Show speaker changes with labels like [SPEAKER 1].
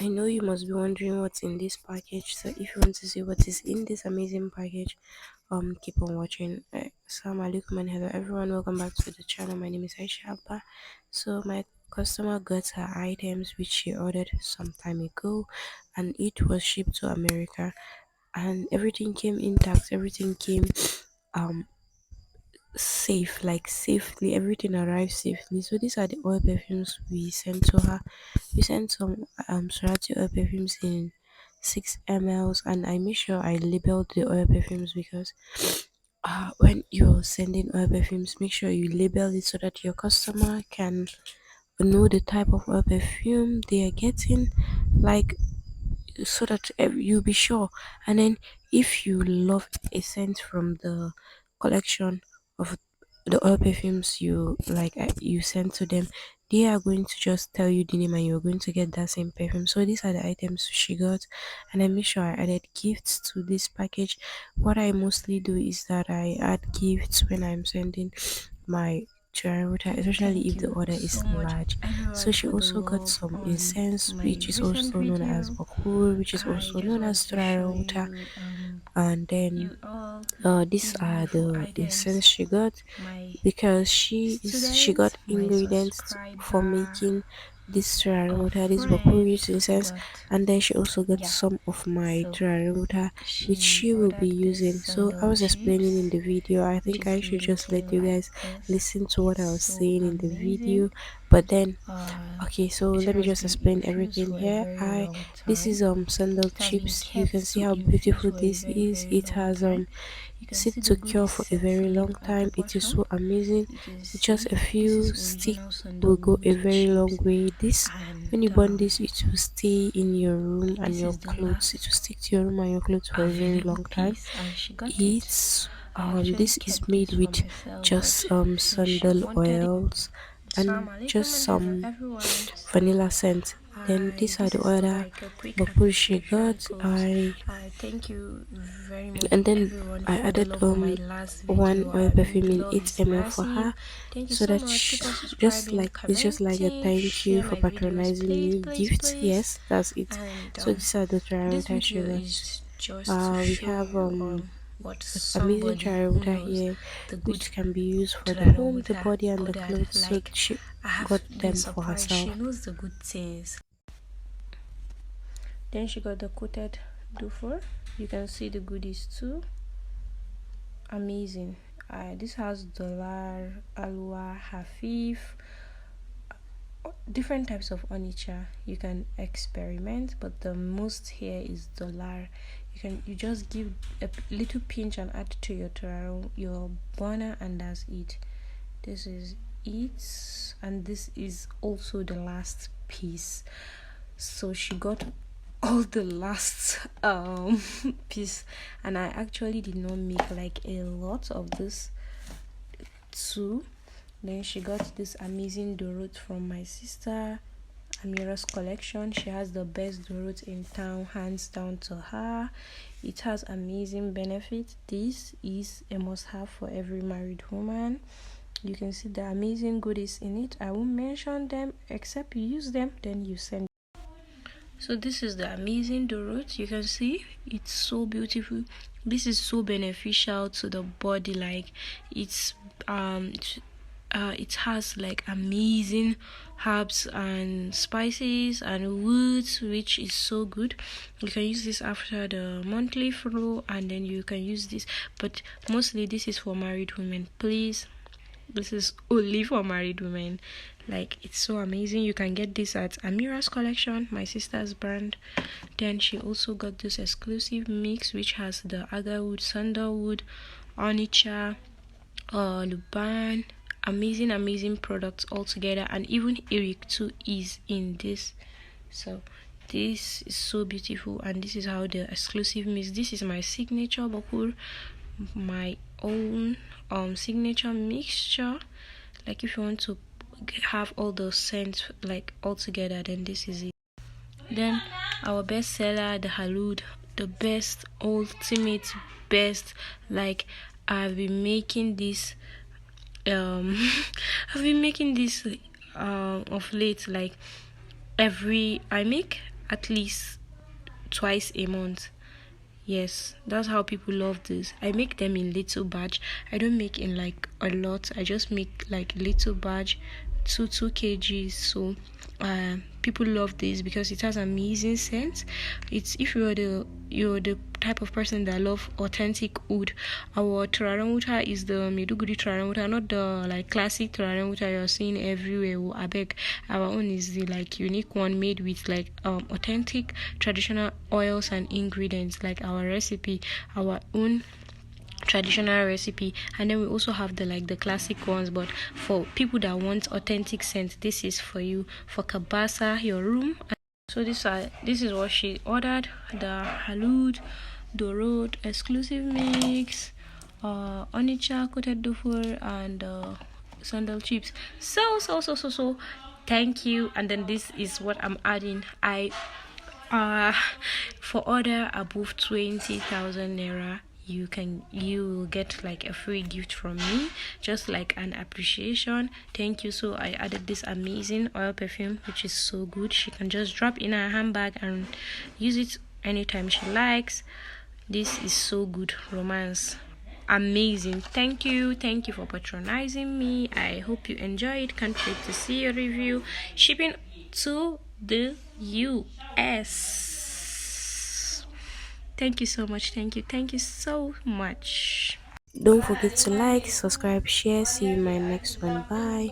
[SPEAKER 1] I know you must be wondering what's in this package. So if you want to see what is in this amazing package, keep on watching. Assalamu alaikum and hello everyone. Welcome back to the channel. My name is Aisha Abba. So my customer got her items which she ordered some time ago, and it was shipped to America, and everything came intact. Everything came um safe, like safely. Everything arrived safely. So these are the oil perfumes we sent to her. We sent some Surati oil perfumes in 6 mls, and I made sure I labeled the oil perfumes because when you're sending oil perfumes, make sure you label it so that your customer can know the type of oil perfume they are getting, like so that you'll be sure. And then if you love a scent from the collection of the oil perfumes you like, you send to them, they are going to just tell you the name and you're going to get that same perfume. So these are the items she got, and I make sure I added gifts to this package. What I mostly do is that I add gifts when I'm sending my Turarenwuta, especially
[SPEAKER 2] Thank
[SPEAKER 1] if the
[SPEAKER 2] you
[SPEAKER 1] order
[SPEAKER 2] so
[SPEAKER 1] is
[SPEAKER 2] much,
[SPEAKER 1] large. So
[SPEAKER 2] everyone,
[SPEAKER 1] she
[SPEAKER 2] for the
[SPEAKER 1] also got
[SPEAKER 2] love
[SPEAKER 1] some
[SPEAKER 2] on
[SPEAKER 1] incense,
[SPEAKER 2] my
[SPEAKER 1] which is
[SPEAKER 2] recent
[SPEAKER 1] also known as
[SPEAKER 2] video.
[SPEAKER 1] bakur, which is
[SPEAKER 2] I
[SPEAKER 1] also
[SPEAKER 2] just
[SPEAKER 1] known
[SPEAKER 2] want
[SPEAKER 1] as
[SPEAKER 2] to show
[SPEAKER 1] Turarenwuta.
[SPEAKER 2] you
[SPEAKER 1] And then
[SPEAKER 2] you all
[SPEAKER 1] these
[SPEAKER 2] these
[SPEAKER 1] are
[SPEAKER 2] beautiful
[SPEAKER 1] the incense
[SPEAKER 2] items.
[SPEAKER 1] she got,
[SPEAKER 2] My
[SPEAKER 1] because she
[SPEAKER 2] students,
[SPEAKER 1] got
[SPEAKER 2] my
[SPEAKER 1] ingredients for
[SPEAKER 2] subscriber,
[SPEAKER 1] making this
[SPEAKER 2] a
[SPEAKER 1] Turarenwuta, this
[SPEAKER 2] friend
[SPEAKER 1] bakur incense.
[SPEAKER 2] got,
[SPEAKER 1] And then she also got
[SPEAKER 2] yeah.
[SPEAKER 1] some of my
[SPEAKER 2] So
[SPEAKER 1] Turarenwuta which
[SPEAKER 2] she
[SPEAKER 1] she will be
[SPEAKER 2] ordered this
[SPEAKER 1] using. So I
[SPEAKER 2] sandal
[SPEAKER 1] was explaining in
[SPEAKER 2] chips,
[SPEAKER 1] the video. I
[SPEAKER 2] which
[SPEAKER 1] think
[SPEAKER 2] is
[SPEAKER 1] I should just let
[SPEAKER 2] looking
[SPEAKER 1] you
[SPEAKER 2] like
[SPEAKER 1] guys
[SPEAKER 2] this.
[SPEAKER 1] listen to what
[SPEAKER 2] It's
[SPEAKER 1] I was
[SPEAKER 2] so
[SPEAKER 1] saying in the
[SPEAKER 2] amazing.
[SPEAKER 1] video. But then okay, so
[SPEAKER 2] It
[SPEAKER 1] let me
[SPEAKER 2] has
[SPEAKER 1] just
[SPEAKER 2] been
[SPEAKER 1] explain
[SPEAKER 2] in use
[SPEAKER 1] everything
[SPEAKER 2] for a
[SPEAKER 1] here.
[SPEAKER 2] very
[SPEAKER 1] I
[SPEAKER 2] long
[SPEAKER 1] This is
[SPEAKER 2] time.
[SPEAKER 1] sandal
[SPEAKER 2] It has been
[SPEAKER 1] chips. You can
[SPEAKER 2] kept
[SPEAKER 1] see
[SPEAKER 2] to
[SPEAKER 1] how
[SPEAKER 2] infuse
[SPEAKER 1] beautiful
[SPEAKER 2] for a
[SPEAKER 1] this
[SPEAKER 2] very,
[SPEAKER 1] is.
[SPEAKER 2] very
[SPEAKER 1] It
[SPEAKER 2] long
[SPEAKER 1] has
[SPEAKER 2] time. You can
[SPEAKER 1] sit
[SPEAKER 2] see the
[SPEAKER 1] to
[SPEAKER 2] good
[SPEAKER 1] cure
[SPEAKER 2] is
[SPEAKER 1] for a very
[SPEAKER 2] settling
[SPEAKER 1] long
[SPEAKER 2] at the
[SPEAKER 1] time. It is
[SPEAKER 2] bottom.
[SPEAKER 1] so amazing.
[SPEAKER 2] You can
[SPEAKER 1] With just
[SPEAKER 2] see
[SPEAKER 1] a
[SPEAKER 2] this
[SPEAKER 1] few
[SPEAKER 2] is
[SPEAKER 1] stick
[SPEAKER 2] original
[SPEAKER 1] will go a
[SPEAKER 2] sandalwood
[SPEAKER 1] very long
[SPEAKER 2] chips,
[SPEAKER 1] way. This, when
[SPEAKER 2] and
[SPEAKER 1] you burn this, it will stay in your room and
[SPEAKER 2] this
[SPEAKER 1] your
[SPEAKER 2] is the
[SPEAKER 1] clothes. It will
[SPEAKER 2] last
[SPEAKER 1] stick to your room and your clothes for a very
[SPEAKER 2] available
[SPEAKER 1] long time.
[SPEAKER 2] piece, and she got it.
[SPEAKER 1] It's
[SPEAKER 2] I actually
[SPEAKER 1] this is
[SPEAKER 2] kept
[SPEAKER 1] made
[SPEAKER 2] this for
[SPEAKER 1] with
[SPEAKER 2] myself, but
[SPEAKER 1] just
[SPEAKER 2] since she
[SPEAKER 1] sandal
[SPEAKER 2] wanted it.
[SPEAKER 1] oils and
[SPEAKER 2] Assalamu alaikum
[SPEAKER 1] just
[SPEAKER 2] and hello
[SPEAKER 1] some
[SPEAKER 2] everyone. So
[SPEAKER 1] vanilla scent. Then these are
[SPEAKER 2] this
[SPEAKER 1] the
[SPEAKER 2] is
[SPEAKER 1] other
[SPEAKER 2] like a quick
[SPEAKER 1] bakur she
[SPEAKER 2] appreciation
[SPEAKER 1] got.
[SPEAKER 2] post. I thank you very much,
[SPEAKER 1] And then
[SPEAKER 2] everyone,
[SPEAKER 1] I
[SPEAKER 2] for the
[SPEAKER 1] added
[SPEAKER 2] love on my last
[SPEAKER 1] one
[SPEAKER 2] video.
[SPEAKER 1] oil
[SPEAKER 2] I mean,
[SPEAKER 1] perfume
[SPEAKER 2] the
[SPEAKER 1] in
[SPEAKER 2] love
[SPEAKER 1] 8
[SPEAKER 2] is
[SPEAKER 1] ml for
[SPEAKER 2] massive.
[SPEAKER 1] her,
[SPEAKER 2] Thank you
[SPEAKER 1] so
[SPEAKER 2] so
[SPEAKER 1] that
[SPEAKER 2] much. Keep on
[SPEAKER 1] just
[SPEAKER 2] subscribing,
[SPEAKER 1] like it's just like a
[SPEAKER 2] commenting,
[SPEAKER 1] thank you
[SPEAKER 2] share
[SPEAKER 1] for
[SPEAKER 2] my videos,
[SPEAKER 1] patronizing
[SPEAKER 2] please,
[SPEAKER 1] me
[SPEAKER 2] please,
[SPEAKER 1] gift.
[SPEAKER 2] please.
[SPEAKER 1] Yes, that's it.
[SPEAKER 2] And
[SPEAKER 1] So these are the
[SPEAKER 2] this
[SPEAKER 1] Turarenwuta she
[SPEAKER 2] video
[SPEAKER 1] got.
[SPEAKER 2] is just to
[SPEAKER 1] We
[SPEAKER 2] show
[SPEAKER 1] have
[SPEAKER 2] you what
[SPEAKER 1] amazing
[SPEAKER 2] somebody who
[SPEAKER 1] Turarenwuta
[SPEAKER 2] knows
[SPEAKER 1] here,
[SPEAKER 2] the good
[SPEAKER 1] which can be used for the home, the
[SPEAKER 2] Turarenwuta
[SPEAKER 1] body, and the
[SPEAKER 2] ordered.
[SPEAKER 1] clothes. So
[SPEAKER 2] Like,
[SPEAKER 1] she
[SPEAKER 2] I have
[SPEAKER 1] got
[SPEAKER 2] been
[SPEAKER 1] them for
[SPEAKER 2] surprised. She
[SPEAKER 1] herself.
[SPEAKER 2] knows the good things. Then she got the coated dufour. You can see the goodies too. Amazing. This has dollar, alwa, hafif, different types of onicha. You can experiment, but the most here is dollar. You just give a little pinch and add to your turaro, your burner, and that's it. This is it, and this is also the last piece. So she got all the last piece, and I actually did not make like a lot of this too. Then she got this amazing dorot from my sister Amira's collection. She has the best dorot in town, hands down to her. It has amazing benefits. This is a must-have for every married woman. You can see the amazing goodies in it. I won't mention them except you use them, then you send. So this is the amazing dorot. You can see it's so beautiful. This is so beneficial to the body. Like, it's it has like amazing herbs and spices and woods, which is so good. You can use this after the monthly flow, and then you can use this, but mostly this is for married women. Please, this is only for married women. Like, it's so amazing. You can get this at Amira's collection, my sister's brand. Then she also got this exclusive mix, which has the agarwood, sandalwood, onicha, luban. Amazing products all together, and even Eric too is in this. So this is so beautiful, and this is how the exclusive mix. This is my signature bakur, my own signature mixture. Like, if you want to have all those scents like all together, then this is it. Then our best seller, the halud, the best, ultimate best. Like, I've been making this I've been making this of late. Like, I make at least twice a month. Yes, that's how people love this. I make them in little batch. I don't make in like a lot. I just make like little batch, 2 kgs. So, people love this because it has amazing scent. It's if you're the type of person that love authentic wood. Our Turarenwuta is the Meduguri Turarenwuta, not the like classic Turarenwuta you're seeing everywhere. Oh, I beg. Our own is the like unique one made with like authentic traditional oils and ingredients, like our recipe, our own traditional recipe. And then we also have the classic ones, but for people that want authentic scent, this is for you, for kabasa your room. So this is what she ordered: the halud dorot exclusive mix, onicha coated dufur, and sandal chips. So thank you. And then this is what I'm adding. I For order above 20,000 naira, you get like a free gift from me, just like an appreciation. Thank you. So I added this amazing oil perfume, which is so good. She can just drop in her handbag and use it anytime she likes. This is so good. Romance, amazing. Thank you for patronizing me. I hope you enjoy it. Can't wait to see your review. Shipping to the US. Thank you so much. Thank you so much.
[SPEAKER 1] Don't forget to like, subscribe, share. See you in my next one. Bye.